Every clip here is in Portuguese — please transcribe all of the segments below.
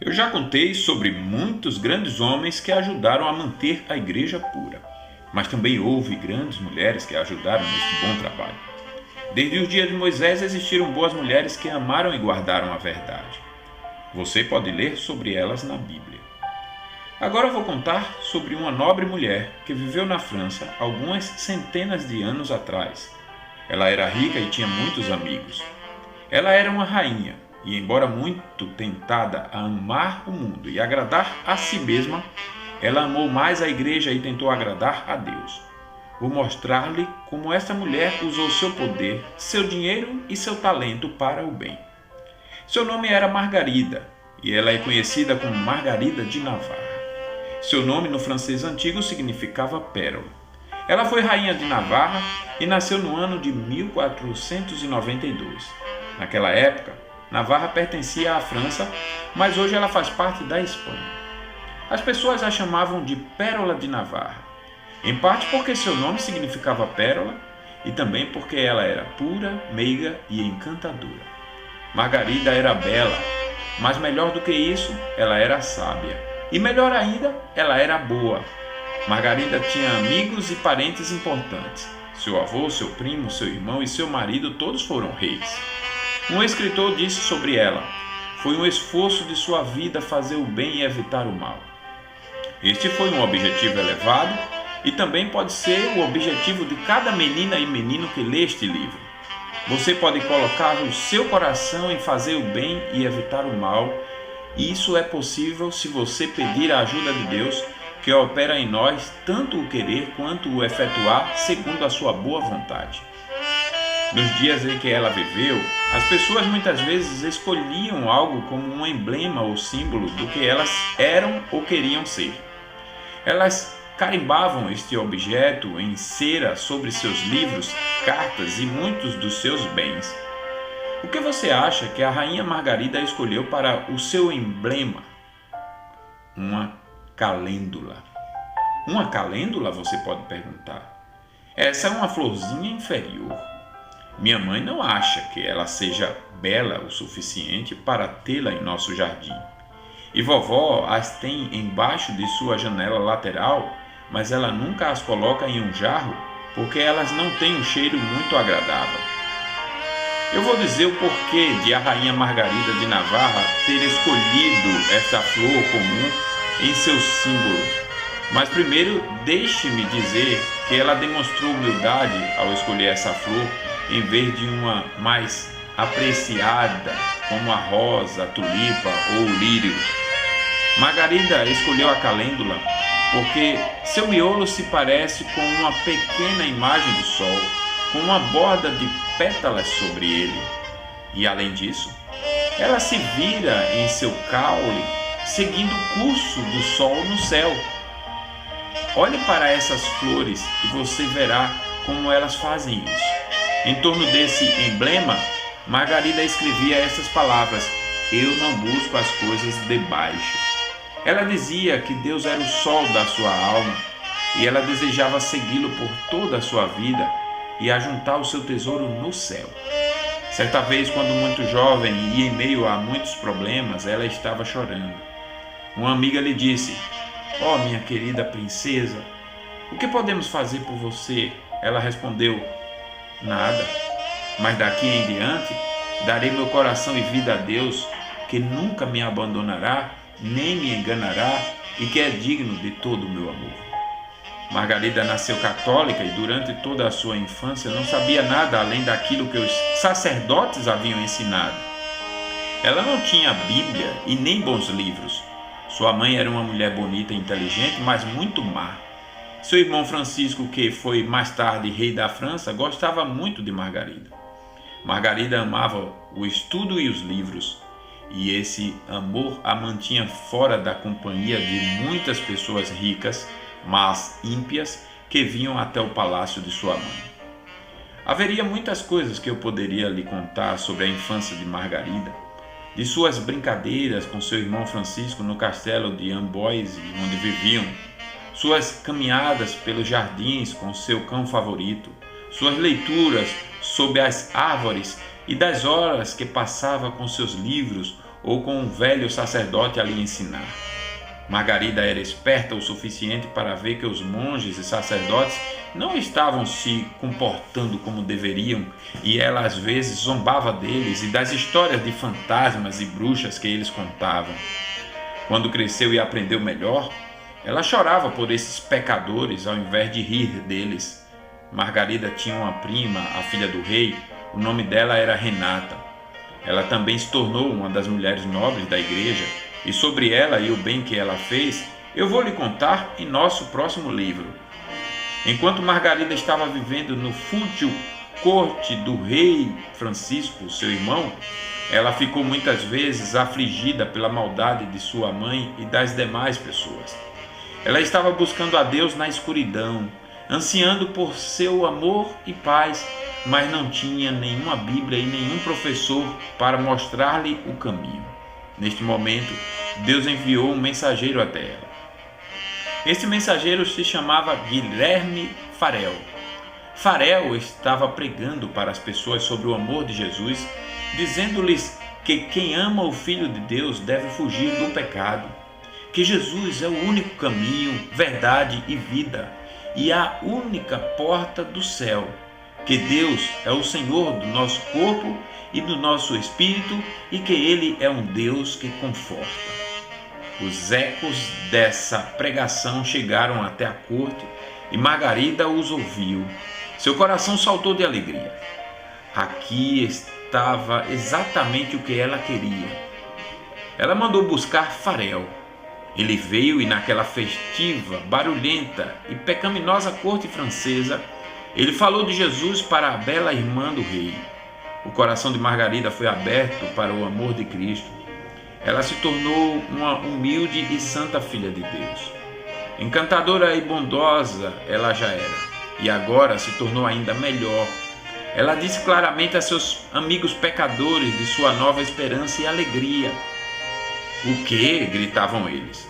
Eu já contei sobre muitos grandes homens que ajudaram a manter a igreja pura, mas também houve grandes mulheres que ajudaram neste bom trabalho. Desde os dias de Moisés existiram boas mulheres que amaram e guardaram a verdade. Você pode ler sobre elas na Bíblia. Agora eu vou contar sobre uma nobre mulher que viveu na França algumas centenas de anos atrás. Ela era rica e tinha muitos amigos. Ela era uma rainha e, embora muito tentada a amar o mundo e agradar a si mesma, ela amou mais a igreja e tentou agradar a Deus. Vou mostrar-lhe como esta mulher usou seu poder, seu dinheiro e seu talento para o bem. Seu nome era Margarida e ela é conhecida como Margarida de Navarra. Seu nome no francês antigo significava pérola. Ela foi rainha de Navarra e nasceu no ano de 1492. Naquela época, Navarra pertencia à França, mas hoje ela faz parte da Espanha. As pessoas a chamavam de Pérola de Navarra, em parte porque seu nome significava pérola e também porque ela era pura, meiga e encantadora. Margarida era bela, mas melhor do que isso, ela era sábia. E melhor ainda, ela era boa. Margarida tinha amigos e parentes importantes. Seu avô, seu primo, seu irmão e seu marido todos foram reis. Um escritor disse sobre ela: foi um esforço de sua vida fazer o bem e evitar o mal. Este foi um objetivo elevado e também pode ser o objetivo de cada menina e menino que lê este livro. Você pode colocar o seu coração em fazer o bem e evitar o mal. Isso é possível se você pedir a ajuda de Deus, que opera em nós tanto o querer quanto o efetuar segundo a sua boa vontade. Nos dias em que ela viveu, as pessoas muitas vezes escolhiam algo como um emblema ou símbolo do que elas eram ou queriam ser. Elas carimbavam este objeto em cera sobre seus livros, cartas e muitos dos seus bens. O que você acha que a rainha Margarida escolheu para o seu emblema? Uma calêndula. Uma calêndula, você pode perguntar. Essa é uma florzinha inferior. Minha mãe não acha que ela seja bela o suficiente para tê-la em nosso jardim. E vovó as tem embaixo de sua janela lateral, mas ela nunca as coloca em um jarro porque elas não têm um cheiro muito agradável. Eu vou dizer o porquê de a rainha Margarida de Navarra ter escolhido esta flor comum em seu símbolo. Mas primeiro, deixe-me dizer que ela demonstrou humildade ao escolher essa flor em vez de uma mais apreciada, como a rosa, a tulipa ou o lírio. Margarida escolheu a calêndula porque seu miolo se parece com uma pequena imagem do sol, com uma borda de pétalas sobre ele. E além disso, ela se vira em seu caule, seguindo o curso do sol no céu. Olhe para essas flores e você verá como elas fazem isso. Em torno desse emblema, Margarida escrevia essas palavras: eu não busco as coisas de baixo. Ela dizia que Deus era o sol da sua alma e ela desejava segui-lo por toda a sua vida e ajuntar o seu tesouro no céu. Certa vez, quando muito jovem e em meio a muitos problemas, ela estava chorando. Uma amiga lhe disse: "Oh, minha querida princesa, o que podemos fazer por você?" Ela respondeu: "Nada, mas daqui em diante darei meu coração e vida a Deus, que nunca me abandonará, nem me enganará e que é digno de todo o meu amor." Margarida nasceu católica e durante toda a sua infância não sabia nada além daquilo que os sacerdotes haviam ensinado. Ela não tinha Bíblia e nem bons livros. Sua mãe era uma mulher bonita e inteligente, mas muito má. Seu irmão Francisco, que foi mais tarde rei da França, gostava muito de Margarida. Margarida amava o estudo e os livros, e esse amor a mantinha fora da companhia de muitas pessoas ricas, mas ímpias, que vinham até o palácio de sua mãe. Haveria muitas coisas que eu poderia lhe contar sobre a infância de Margarida, de suas brincadeiras com seu irmão Francisco no castelo de Amboise, onde viviam, suas caminhadas pelos jardins com seu cão favorito, suas leituras sob as árvores e das horas que passava com seus livros ou com um velho sacerdote a lhe ensinar. Margarida era esperta o suficiente para ver que os monges e sacerdotes não estavam se comportando como deveriam, e ela às vezes zombava deles e das histórias de fantasmas e bruxas que eles contavam. Quando cresceu e aprendeu melhor, ela chorava por esses pecadores ao invés de rir deles. Margarida tinha uma prima, a filha do rei, o nome dela era Renata. Ela também se tornou uma das mulheres nobres da igreja, e sobre ela e o bem que ela fez, eu vou lhe contar em nosso próximo livro. Enquanto Margarida estava vivendo no fútil corte do rei Francisco, seu irmão, ela ficou muitas vezes afligida pela maldade de sua mãe e das demais pessoas. Ela estava buscando a Deus na escuridão, ansiando por seu amor e paz, mas não tinha nenhuma Bíblia e nenhum professor para mostrar-lhe o caminho. Neste momento, Deus enviou um mensageiro até ela. Este mensageiro se chamava Guilherme Farel. Farel estava pregando para as pessoas sobre o amor de Jesus, dizendo-lhes que quem ama o Filho de Deus deve fugir do pecado, que Jesus é o único caminho, verdade e vida, e a única porta do céu, que Deus é o Senhor do nosso corpo e do nosso espírito e que Ele é um Deus que conforta. Os ecos dessa pregação chegaram até a corte e Margarida os ouviu. Seu coração saltou de alegria. Aqui estava exatamente o que ela queria. Ela mandou buscar Farel. Ele veio e naquela festiva, barulhenta e pecaminosa corte francesa, ele falou de Jesus para a bela irmã do rei. O coração de Margarida foi aberto para o amor de Cristo. Ela se tornou uma humilde e santa filha de Deus. Encantadora e bondosa ela já era, e agora se tornou ainda melhor. Ela disse claramente a seus amigos pecadores de sua nova esperança e alegria. O quê? Gritavam eles.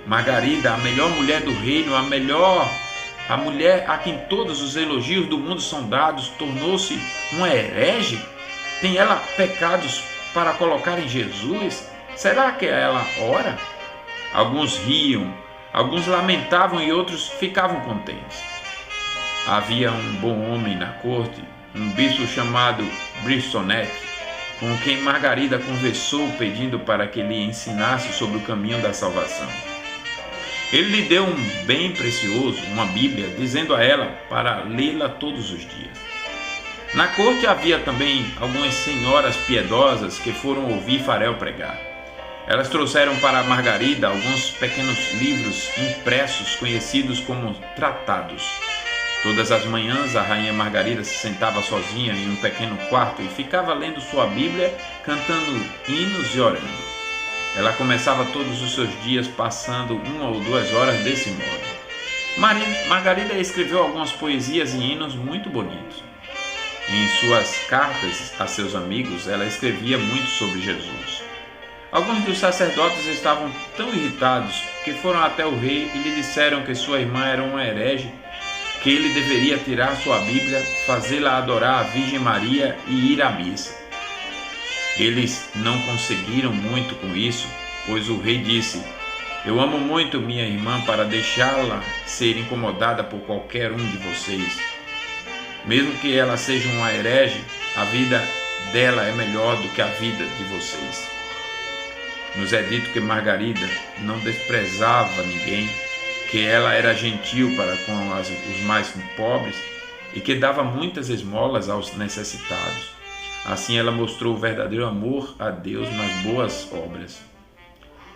Margarida, a melhor mulher do reino, a mulher a quem todos os elogios do mundo são dados, tornou-se uma herege? Tem ela pecados para colocar em Jesus? Será que ela ora? Alguns riam, alguns lamentavam e outros ficavam contentes. Havia um bom homem na corte, um bispo chamado Brissonet, com quem Margarida conversou pedindo para que lhe ensinasse sobre o caminho da salvação. Ele lhe deu um bem precioso, uma Bíblia, dizendo a ela para lê-la todos os dias. Na corte havia também algumas senhoras piedosas que foram ouvir Farel pregar. Elas trouxeram para Margarida alguns pequenos livros impressos conhecidos como tratados. Todas as manhãs a rainha Margarida se sentava sozinha em um pequeno quarto e ficava lendo sua Bíblia, cantando hinos e orando. Ela começava todos os seus dias passando 1 ou 2 horas desse modo. Margarida escreveu algumas poesias e hinos muito bonitos. Em suas cartas a seus amigos, ela escrevia muito sobre Jesus. Alguns dos sacerdotes estavam tão irritados que foram até o rei e lhe disseram que sua irmã era uma herege, que ele deveria tirar sua Bíblia, fazê-la adorar a Virgem Maria e ir à missa. Eles não conseguiram muito com isso, pois o rei disse: "Eu amo muito minha irmã para deixá-la ser incomodada por qualquer um de vocês. Mesmo que ela seja uma herege, a vida dela é melhor do que a vida de vocês." Nos é dito que Margarida não desprezava ninguém, que ela era gentil para com os mais pobres e que dava muitas esmolas aos necessitados. Assim ela mostrou o verdadeiro amor a Deus nas boas obras.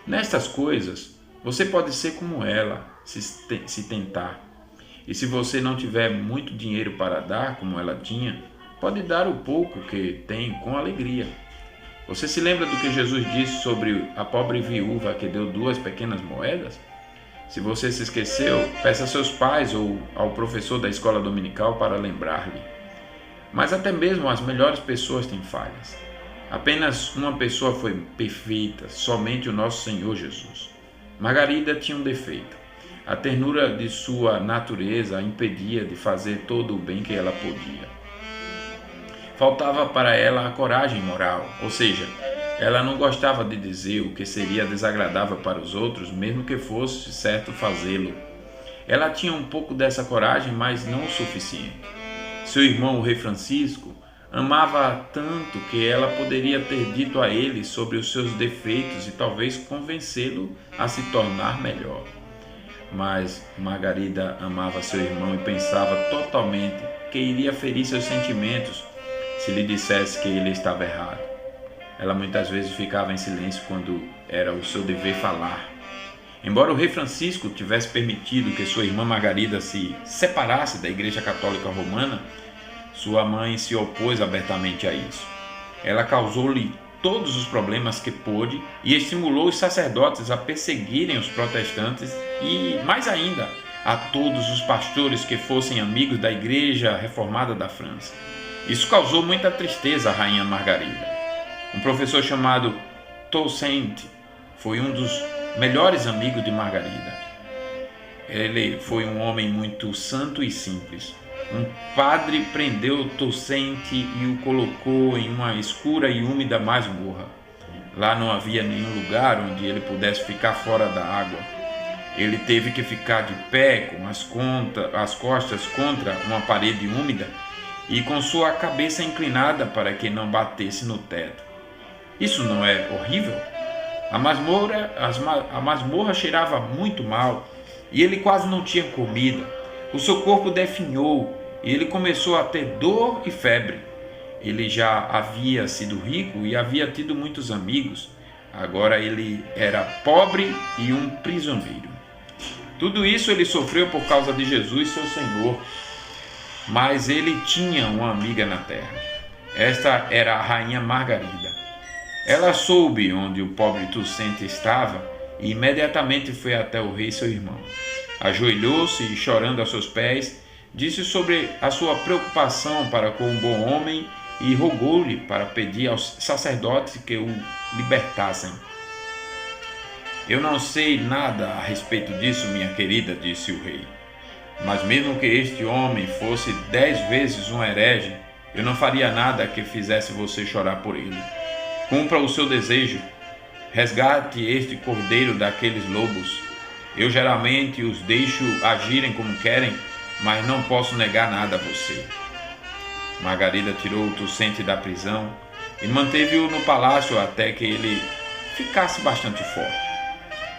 Nestas coisas, você pode ser como ela, se tentar. E se você não tiver muito dinheiro para dar, como ela tinha, pode dar o pouco que tem com alegria. Você se lembra do que Jesus disse sobre a pobre viúva que deu 2 pequenas moedas? Se você se esqueceu, peça a seus pais ou ao professor da escola dominical para lembrar-lhe. Mas até mesmo as melhores pessoas têm falhas. Apenas uma pessoa foi perfeita, somente o nosso Senhor Jesus. Margarida tinha um defeito. A ternura de sua natureza a impedia de fazer todo o bem que ela podia. Faltava para ela a coragem moral, ou seja, Ela não gostava de dizer o que seria desagradável para os outros, mesmo que fosse certo fazê-lo. Ela tinha um pouco dessa coragem, mas não o suficiente. Seu irmão, o rei Francisco, amava-a tanto que ela poderia ter dito a ele sobre os seus defeitos e talvez convencê-lo a se tornar melhor. Mas Margarida amava seu irmão e pensava totalmente que iria ferir seus sentimentos se lhe dissesse que ele estava errado. Ela muitas vezes ficava em silêncio quando era o seu dever falar. Embora o rei Francisco tivesse permitido que sua irmã Margarida se separasse da Igreja Católica Romana, sua mãe se opôs abertamente a isso. Ela causou-lhe todos os problemas que pôde e estimulou os sacerdotes a perseguirem os protestantes e, mais ainda, a todos os pastores que fossem amigos da Igreja Reformada da França. Isso causou muita tristeza à rainha Margarida. Um professor chamado Toussaint foi um dos melhores amigos de Margarida. Ele foi um homem muito santo e simples. Um padre prendeu Toussaint e o colocou em uma escura e úmida masmorra. Lá não havia nenhum lugar onde ele pudesse ficar fora da água. Ele teve que ficar de pé, com as costas contra uma parede úmida e com sua cabeça inclinada para que não batesse no teto. Isso não é horrível? A masmorra cheirava muito mal e ele quase não tinha comida. O seu corpo definhou e ele começou a ter dor e febre. Ele já havia sido rico e havia tido muitos amigos. Agora ele era pobre e um prisioneiro. Tudo isso ele sofreu por causa de Jesus, seu Senhor. Mas ele tinha uma amiga na terra. Esta era a rainha Margarida. Ela soube onde o pobre Toussaint estava e imediatamente foi até o rei, seu irmão. Ajoelhou-se e, chorando a seus pés, disse sobre a sua preocupação para com o bom homem e rogou-lhe para pedir aos sacerdotes que o libertassem. Eu não sei nada a respeito disso, minha querida, disse o rei. Mas mesmo que este homem fosse 10 vezes um herege, eu não faria nada que fizesse você chorar por ele. Cumpra o seu desejo. Resgate este cordeiro daqueles lobos. Eu geralmente os deixo agirem como querem, mas não posso negar nada a você. Margarida tirou o Toussaint da prisão e manteve-o no palácio até que ele ficasse bastante forte.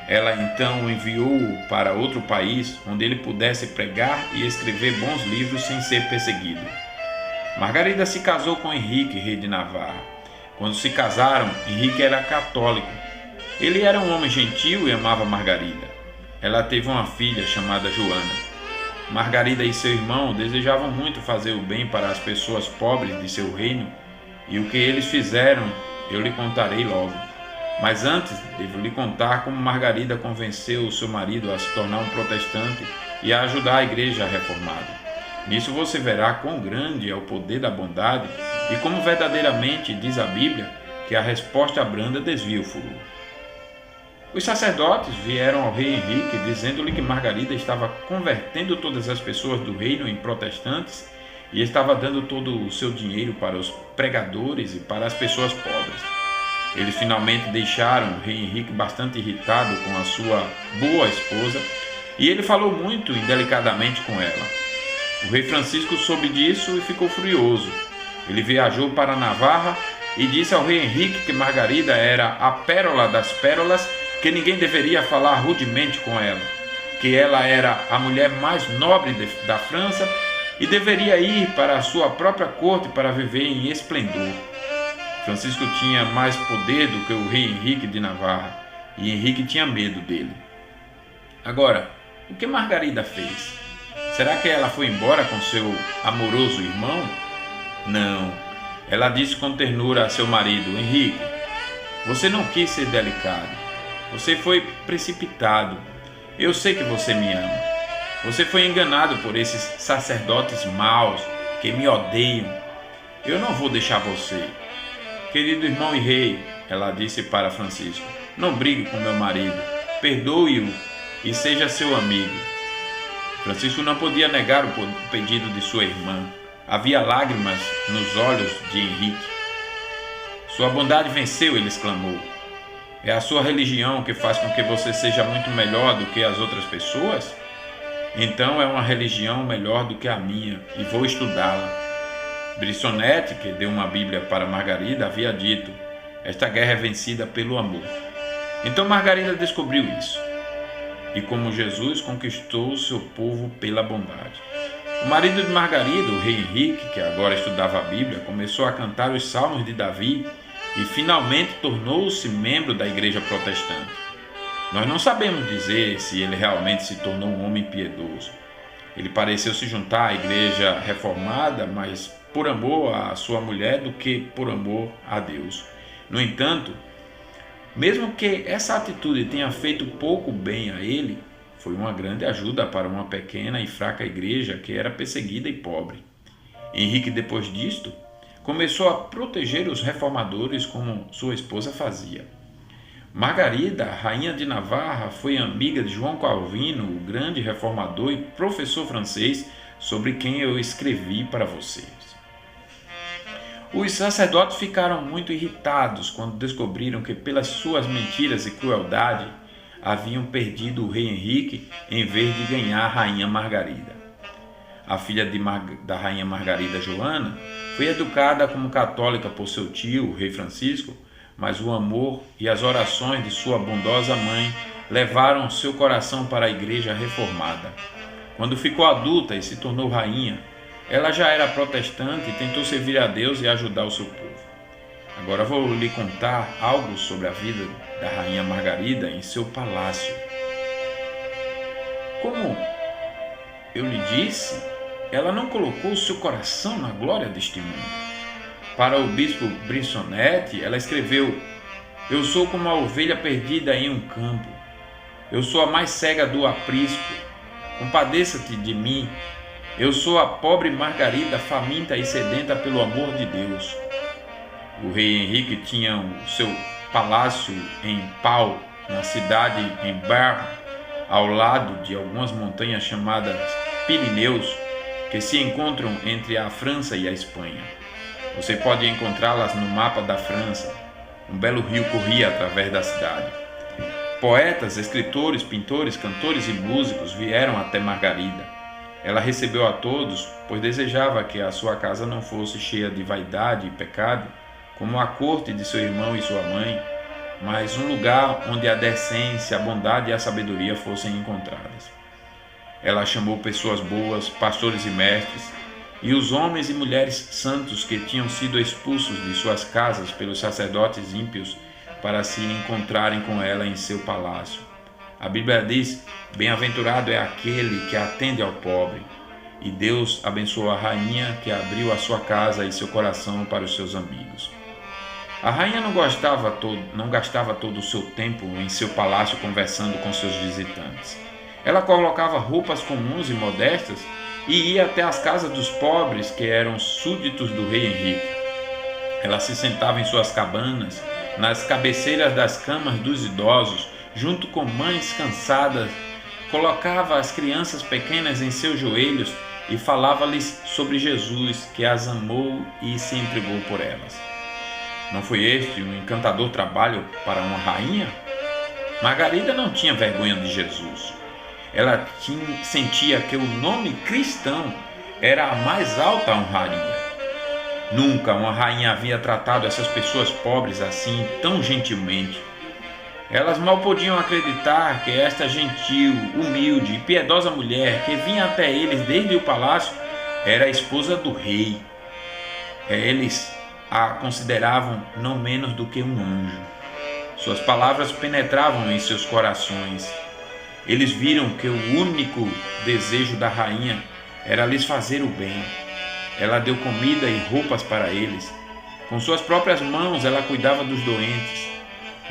Ela então o enviou para outro país onde ele pudesse pregar e escrever bons livros sem ser perseguido. Margarida se casou com Henrique, rei de Navarra. Quando se casaram, Henrique era católico. Ele era um homem gentil e amava Margarida. Ela teve uma filha chamada Joana. Margarida e seu irmão desejavam muito fazer o bem para as pessoas pobres de seu reino, e o que eles fizeram eu lhe contarei logo. Mas antes, devo lhe contar como Margarida convenceu o seu marido a se tornar um protestante e a ajudar a igreja reformada. Nisso você verá quão grande é o poder da bondade e como verdadeiramente diz a Bíblia que a resposta branda desvia o furor. Os sacerdotes vieram ao rei Henrique dizendo-lhe que Margarida estava convertendo todas as pessoas do reino em protestantes e estava dando todo o seu dinheiro para os pregadores e para as pessoas pobres. Eles finalmente deixaram o rei Henrique bastante irritado com a sua boa esposa e ele falou muito indelicadamente com ela. O rei Francisco soube disso e ficou furioso. Ele viajou para Navarra e disse ao rei Henrique que Margarida era a pérola das pérolas, que ninguém deveria falar rudemente com ela, que ela era a mulher mais nobre da França e deveria ir para a sua própria corte para viver em esplendor. Francisco tinha mais poder do que o rei Henrique de Navarra e Henrique tinha medo dele. Agora, o que Margarida fez? Será que ela foi embora com seu amoroso irmão? Não. Ela disse com ternura a seu marido: Henrique, você não quis ser delicado. Você foi precipitado. Eu sei que você me ama. Você foi enganado por esses sacerdotes maus que me odeiam. Eu não vou deixar você. Querido irmão e rei, ela disse para Francisco, não brigue com meu marido. Perdoe-o e seja seu amigo. Francisco não podia negar o pedido de sua irmã. Havia lágrimas nos olhos de Henrique. Sua bondade venceu, ele exclamou. É a sua religião que faz com que você seja muito melhor do que as outras pessoas? Então é uma religião melhor do que a minha e vou estudá-la. Brissonette, que deu uma Bíblia para Margarida, havia dito: esta guerra é vencida pelo amor. Então Margarida descobriu isso, e como Jesus conquistou seu povo pela bondade. O marido de Margarida, o rei Henrique, que agora estudava a Bíblia, começou a cantar os salmos de Davi e finalmente tornou-se membro da igreja protestante. Nós não sabemos dizer se ele realmente se tornou um homem piedoso. Ele pareceu se juntar à igreja reformada, mas por amor à sua mulher do que por amor a Deus. No entanto, mesmo que essa atitude tenha feito pouco bem a ele, foi uma grande ajuda para uma pequena e fraca igreja que era perseguida e pobre. Henrique, depois disto, começou a proteger os reformadores como sua esposa fazia. Margarida, rainha de Navarra, foi amiga de João Calvino, o grande reformador e professor francês sobre quem eu escrevi para vocês. Os sacerdotes ficaram muito irritados quando descobriram que, pelas suas mentiras e crueldade, haviam perdido o rei Henrique em vez de ganhar a rainha Margarida. A filha da rainha Margarida, Joana, foi educada como católica por seu tio, o rei Francisco, mas o amor e as orações de sua bondosa mãe levaram seu coração para a igreja reformada. Quando ficou adulta e se tornou rainha, ela já era protestante e tentou servir a Deus e ajudar o seu povo. Agora vou lhe contar algo sobre a vida da rainha Margarida em seu palácio. Como eu lhe disse, ela não colocou seu coração na glória deste mundo. Para o bispo Brissonette, ela escreveu: eu sou como a ovelha perdida em um campo. Eu sou a mais cega do aprisco. Compadeça-te de mim. Eu sou a pobre Margarida, faminta e sedenta pelo amor de Deus. O rei Henrique tinha o seu palácio em Pau, na cidade em Bar, ao lado de algumas montanhas chamadas Pirineus, que se encontram entre a França e a Espanha. Você pode encontrá-las no mapa da França. Um belo rio corria através da cidade. Poetas, escritores, pintores, cantores e músicos vieram até Margarida. Ela recebeu a todos, pois desejava que a sua casa não fosse cheia de vaidade e pecado, como a corte de seu irmão e sua mãe, mas um lugar onde a decência, a bondade e a sabedoria fossem encontradas. Ela chamou pessoas boas, pastores e mestres, e os homens e mulheres santos que tinham sido expulsos de suas casas pelos sacerdotes ímpios para se encontrarem com ela em seu palácio. A Bíblia diz: bem-aventurado é aquele que atende ao pobre. E Deus abençoou a rainha que abriu a sua casa e seu coração para os seus amigos. A rainha não gastava todo o seu tempo em seu palácio conversando com seus visitantes. Ela colocava roupas comuns e modestas e ia até as casas dos pobres que eram súditos do rei Henrique. Ela se sentava em suas cabanas, nas cabeceiras das camas dos idosos, junto com mães cansadas, colocava as crianças pequenas em seus joelhos e falava-lhes sobre Jesus, que as amou e se entregou por elas. Não foi este um encantador trabalho para uma rainha? Margarida não tinha vergonha de Jesus. Ela sentia que o nome cristão era a mais alta honraria. Nunca uma rainha havia tratado essas pessoas pobres assim, tão gentilmente. Elas mal podiam acreditar que esta gentil, humilde e piedosa mulher que vinha até eles desde o palácio era a esposa do rei. Eles a consideravam não menos do que um anjo. Suas palavras penetravam em seus corações. Eles viram que o único desejo da rainha era lhes fazer o bem. Ela deu comida e roupas para eles. Com suas próprias mãos ela cuidava dos doentes.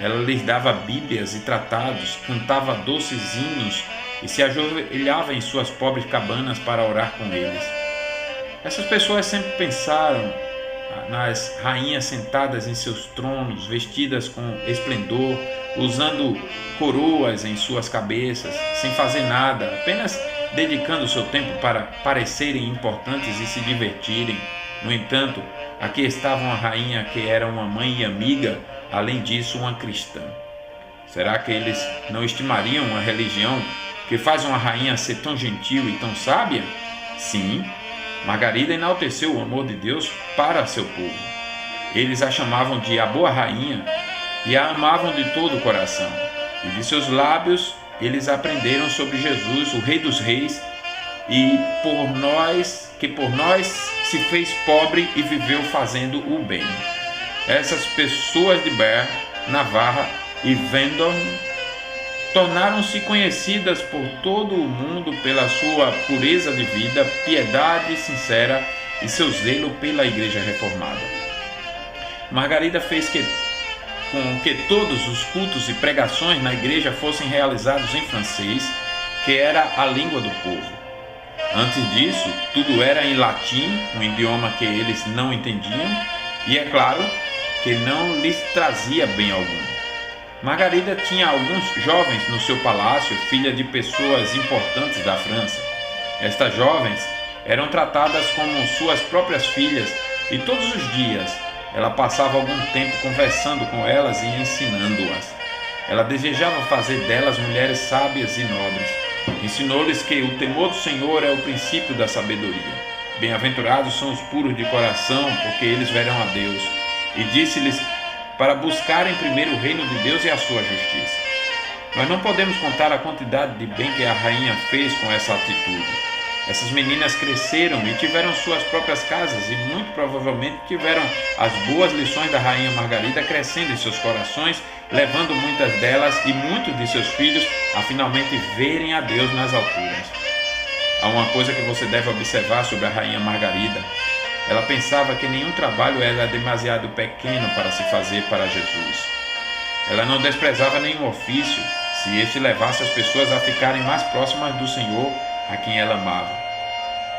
Ela lhes dava bíblias e tratados, cantava doces hinos e se ajoelhava em suas pobres cabanas para orar com eles. Essas pessoas sempre pensaram nas rainhas sentadas em seus tronos, vestidas com esplendor, usando coroas em suas cabeças, sem fazer nada, apenas dedicando seu tempo para parecerem importantes e se divertirem. No entanto, Aqui estava uma rainha que era uma mãe e amiga, além disso uma cristã. Será que eles não estimariam uma religião que faz uma rainha ser tão gentil e tão sábia? Sim, Margarida enalteceu o amor de Deus para seu povo. Eles a chamavam de a boa rainha e a amavam de todo o coração. E de seus lábios eles aprenderam sobre Jesus, o Rei dos Reis, e por nós se fez pobre e viveu fazendo o bem. Essas pessoas de Ber, Navarra e Vendôme tornaram-se conhecidas por todo o mundo pela sua pureza de vida, piedade sincera e seu zelo pela Igreja Reformada. Margarida fez com que todos os cultos e pregações na igreja fossem realizados em francês, que era a língua do povo. Antes disso, tudo era em latim, um idioma que eles não entendiam, e é claro que não lhes trazia bem algum. Margarida tinha alguns jovens no seu palácio, filha de pessoas importantes da França. Estas jovens eram tratadas como suas próprias filhas e todos os dias ela passava algum tempo conversando com elas e ensinando-as. Ela desejava fazer delas mulheres sábias e nobres. Ensinou-lhes que o temor do Senhor é o princípio da sabedoria. Bem-aventurados são os puros de coração, porque eles verão a Deus. E disse-lhes para buscarem primeiro o reino de Deus e a sua justiça. Nós não podemos contar a quantidade de bem que a rainha fez com essa atitude. Essas meninas cresceram e tiveram suas próprias casas e muito provavelmente tiveram as boas lições da rainha Margarida crescendo em seus corações, levando muitas delas e muitos de seus filhos a finalmente verem a Deus nas alturas. Há uma coisa que você deve observar sobre a rainha Margarida. Ela pensava que nenhum trabalho era demasiado pequeno para se fazer para Jesus. Ela não desprezava nenhum ofício, se este levasse as pessoas a ficarem mais próximas do Senhor, a quem ela amava.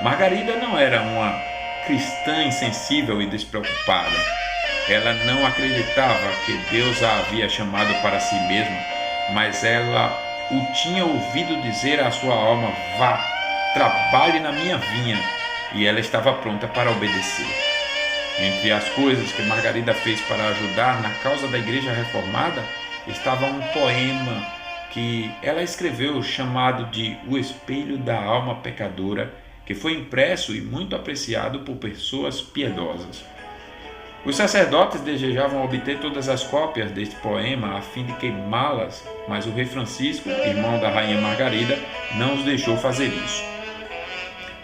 Margarida não era uma cristã insensível e despreocupada. Ela não acreditava que Deus a havia chamado para si mesma, mas ela o tinha ouvido dizer à sua alma: vá, trabalhe na minha vinha, e ela estava pronta para obedecer. Entre as coisas que Margarida fez para ajudar na causa da Igreja Reformada estava um poema que ela escreveu chamado de O Espelho da Alma Pecadora, que foi impresso e muito apreciado por pessoas piedosas. Os sacerdotes desejavam obter todas as cópias deste poema a fim de queimá-las, mas o rei Francisco, irmão da rainha Margarida, não os deixou fazer isso.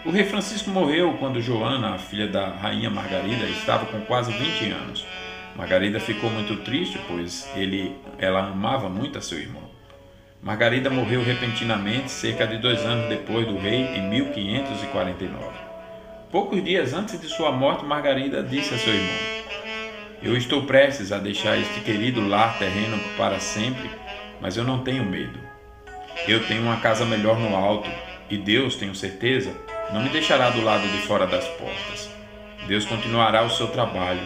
O rei Francisco morreu quando Joana, a filha da rainha Margarida, estava com quase 20 anos. Margarida ficou muito triste, pois ela amava muito a seu irmão. Margarida morreu repentinamente, cerca de 2 anos depois do rei, em 1549. Poucos dias antes de sua morte, Margarida disse a seu irmão: eu estou prestes a deixar este querido lar terreno para sempre, mas eu não tenho medo. Eu tenho uma casa melhor no alto, e Deus, tenho certeza, não me deixará do lado de fora das portas. Deus continuará o seu trabalho.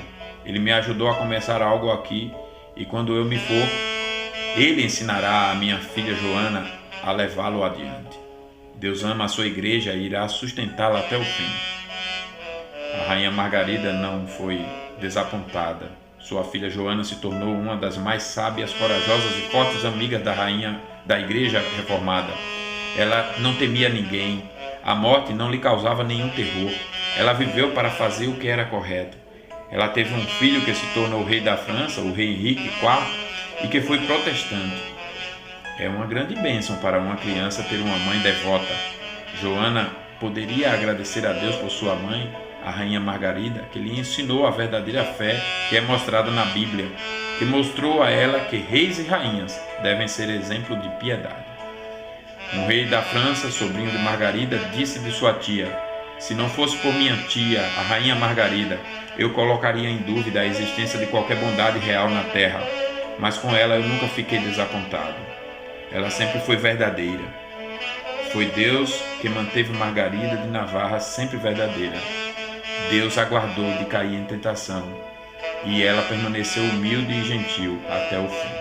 Ele me ajudou a começar algo aqui, e quando eu me for, Ele ensinará a minha filha Joana a levá-lo adiante. Deus ama a sua igreja e irá sustentá-la até o fim. A rainha Margarida não foi desapontada. Sua filha Joana se tornou uma das mais sábias, corajosas e fortes amigas da rainha da Igreja Reformada. Ela não temia ninguém. A morte não lhe causava nenhum terror. Ela viveu para fazer o que era correto. Ela teve um filho que se tornou rei da França, o rei Henrique IV, e que foi protestante. É uma grande bênção para uma criança ter uma mãe devota. Joana poderia agradecer a Deus por sua mãe, a rainha Margarida, que lhe ensinou a verdadeira fé que é mostrada na Bíblia, que mostrou a ela que reis e rainhas devem ser exemplo de piedade. Um rei da França, sobrinho de Margarida, disse de sua tia: se não fosse por minha tia, a rainha Margarida, eu colocaria em dúvida a existência de qualquer bondade real na terra. Mas com ela eu nunca fiquei desapontado. Ela sempre foi verdadeira. Foi Deus que manteve Margarida de Navarra sempre verdadeira. Deus aguardou de cair em tentação, e ela permaneceu humilde e gentil até o fim.